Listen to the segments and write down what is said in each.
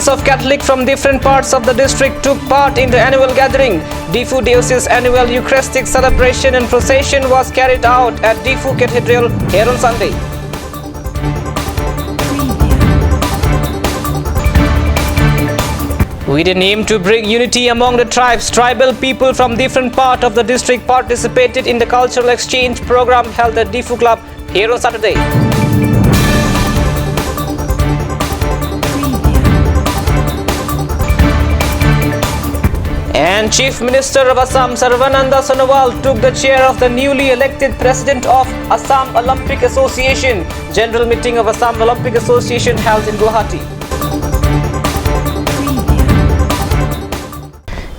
Thousands of Catholics from different parts of the district took part in the annual gathering. Difu Diocese annual Eucharistic celebration and procession was carried out at Difu Cathedral here on Sunday. With an aim to bring unity among the tribes, tribal people from different parts of the district participated in the cultural exchange program held at Difu Club here on Saturday. And Chief Minister of Assam Sarvananda Sonowal took the chair of the newly elected President of Assam Olympic Association. General meeting of Assam Olympic Association held in Guwahati.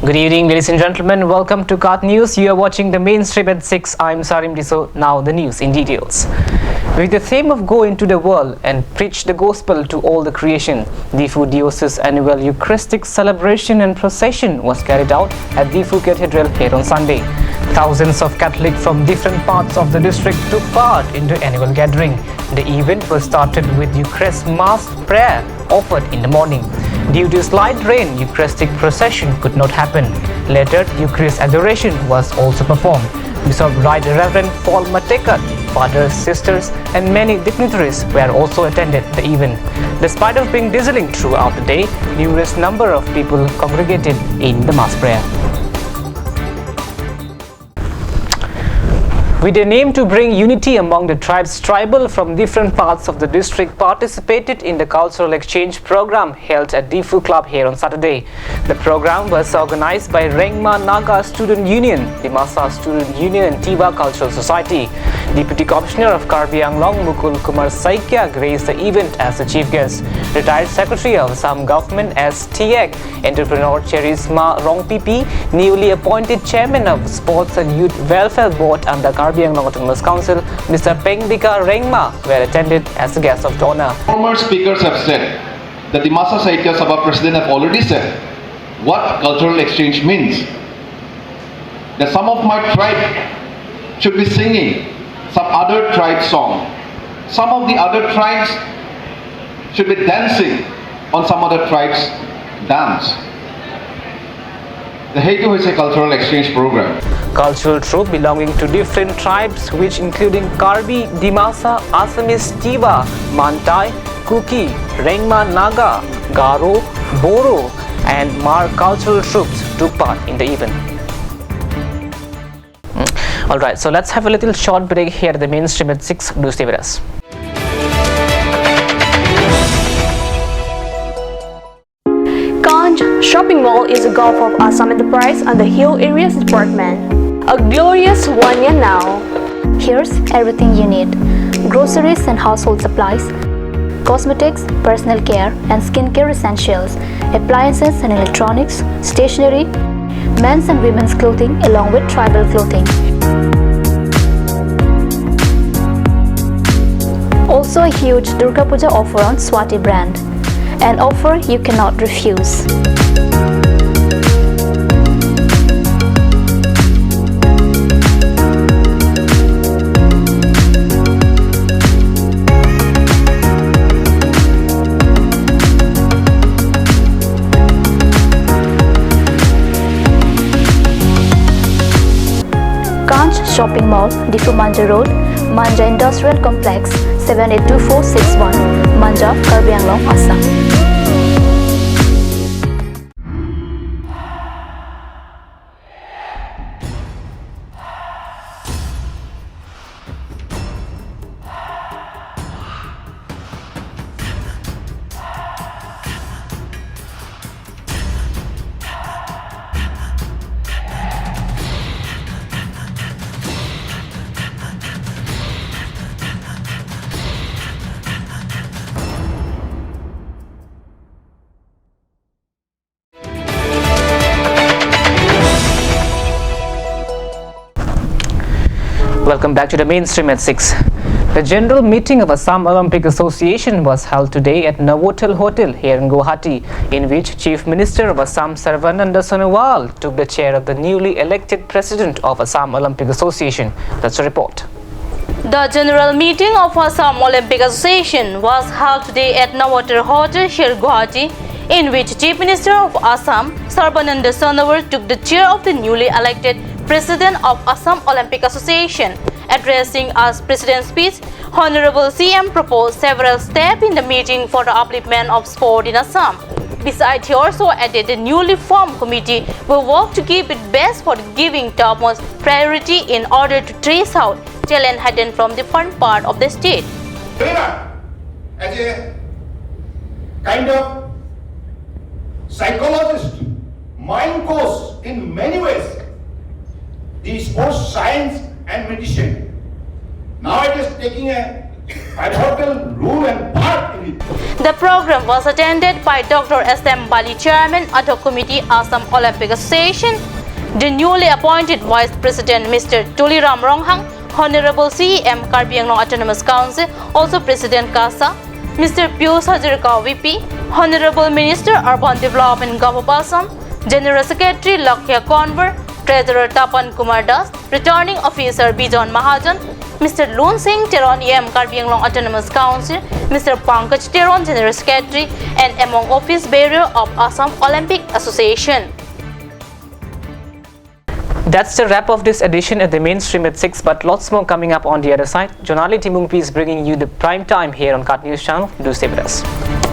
Good evening, ladies and gentlemen. Welcome to CAT News. You are watching the mainstream at 6. I'm Sarim Diso. Now the news in details. With the theme of go into the world and preach the gospel to all the creation, Difu Diocese annual Eucharistic celebration and procession was carried out at Difu Cathedral here on Sunday. Thousands of Catholics from different parts of the district took part in the annual gathering. The event was started with Eucharist Mass prayer offered in the morning. Due to slight rain, Eucharistic procession could not happen. Later, Eucharist adoration was also performed. Bishop Right Reverend Paul Matekat, fathers, sisters, and many dignitaries were also attended the event. Despite of being drizzling throughout the day, numerous number of people congregated in the Mass prayer. With an aim to bring unity among the tribes, tribal from different parts of the district participated in the cultural exchange program held at Difu Club here on Saturday. The program was organized by Rengma Naga Student Union, Dimasa Student Union and Tiva Cultural Society. Deputy Commissioner of Karbi Anglong, Mukul Kumar Saikia, graced the event as the chief guest. Retired Secretary of Assam Government as TEC, Entrepreneur Cherisma Rongpipi, newly appointed Chairman of Sports and Youth Welfare Board under Karbi Anglong Autonomous Council, Mr. Pengdika Rengma, were attended as the guest of honor. Former speakers have said that the Dimasa Sahitya Sabha President have already said what cultural exchange means. That some of my tribe should be singing some other tribe song. Some of the other tribes should be dancing on some other tribes' dance. The Hetu is a cultural exchange program. Cultural troupe belonging to different tribes which including Karbi, Dimasa, Assamese, Tiva, Mantai, Kuki, Rengma Naga, Garo, Boro and Mar cultural troops took part in the event. Alright, so let's have a little short break here at the mainstream at 6. Do stay with us. Kanj Shopping Mall is a Gulf of Assam enterprise and the Hill Areas Department. A glorious 1 year now. Here's everything you need: groceries and household supplies, cosmetics, personal care and skincare essentials, appliances and electronics, stationery, men's and women's clothing along with tribal clothing. Also a huge Durga Puja offer on Swati brand. An offer you cannot refuse. Kanj Shopping Mall, Difu Manja Road, Manja Industrial Complex, 782461, Manja, Karbi Anglong, Assam. Welcome back to the mainstream at 6. The general meeting of Assam Olympic Association was held today at Novotel Hotel here in Guwahati, in which Chief Minister of Assam Sarvananda Sonowal took the chair of the newly elected President of Assam Olympic Association. That's a report. The general meeting of Assam Olympic Association was held today at Novotel Hotel here in Guwahati, in which Chief Minister of Assam, Sarbananda Sonowal, took the chair of the newly elected President of Assam Olympic Association. Addressing as President's speech, Honorable CM proposed several steps in the meeting for the upliftment of sport in Assam. Besides, he also added the newly formed committee will work to keep it best for giving topmost priority in order to trace out talent hidden from different part of the state. As a kind of psychologist, mind course in many ways, the sports science and medicine. Now it is taking a pivotal role and part in it. The program was attended by Dr. S.M. Bali, Chairman, Ad hoc Committee, Assam Olympic Association, the newly appointed Vice President Mr. Tuliram Ronghang, Honorable CEM Karbi Anglong Autonomous Council, also President Kasa, Mr. Piyush Hazarika VP, Honorable Minister Urban Development Gopal Assam, General Secretary Lakshya Conver, Treasurer Tapan Kumar Das, Returning Officer Bijon Mahajan, Mr. Loon Singh Teron EM Karbi Anglong Autonomous Council, Mr. Pankaj Teron General Secretary, and among Office Bearer of Assam Olympic Association. That's the wrap of this edition at the mainstream at 6, but lots more coming up on the other side. Jonali Timungpi is bringing you the prime time here on Cut News Channel. Do stay with us.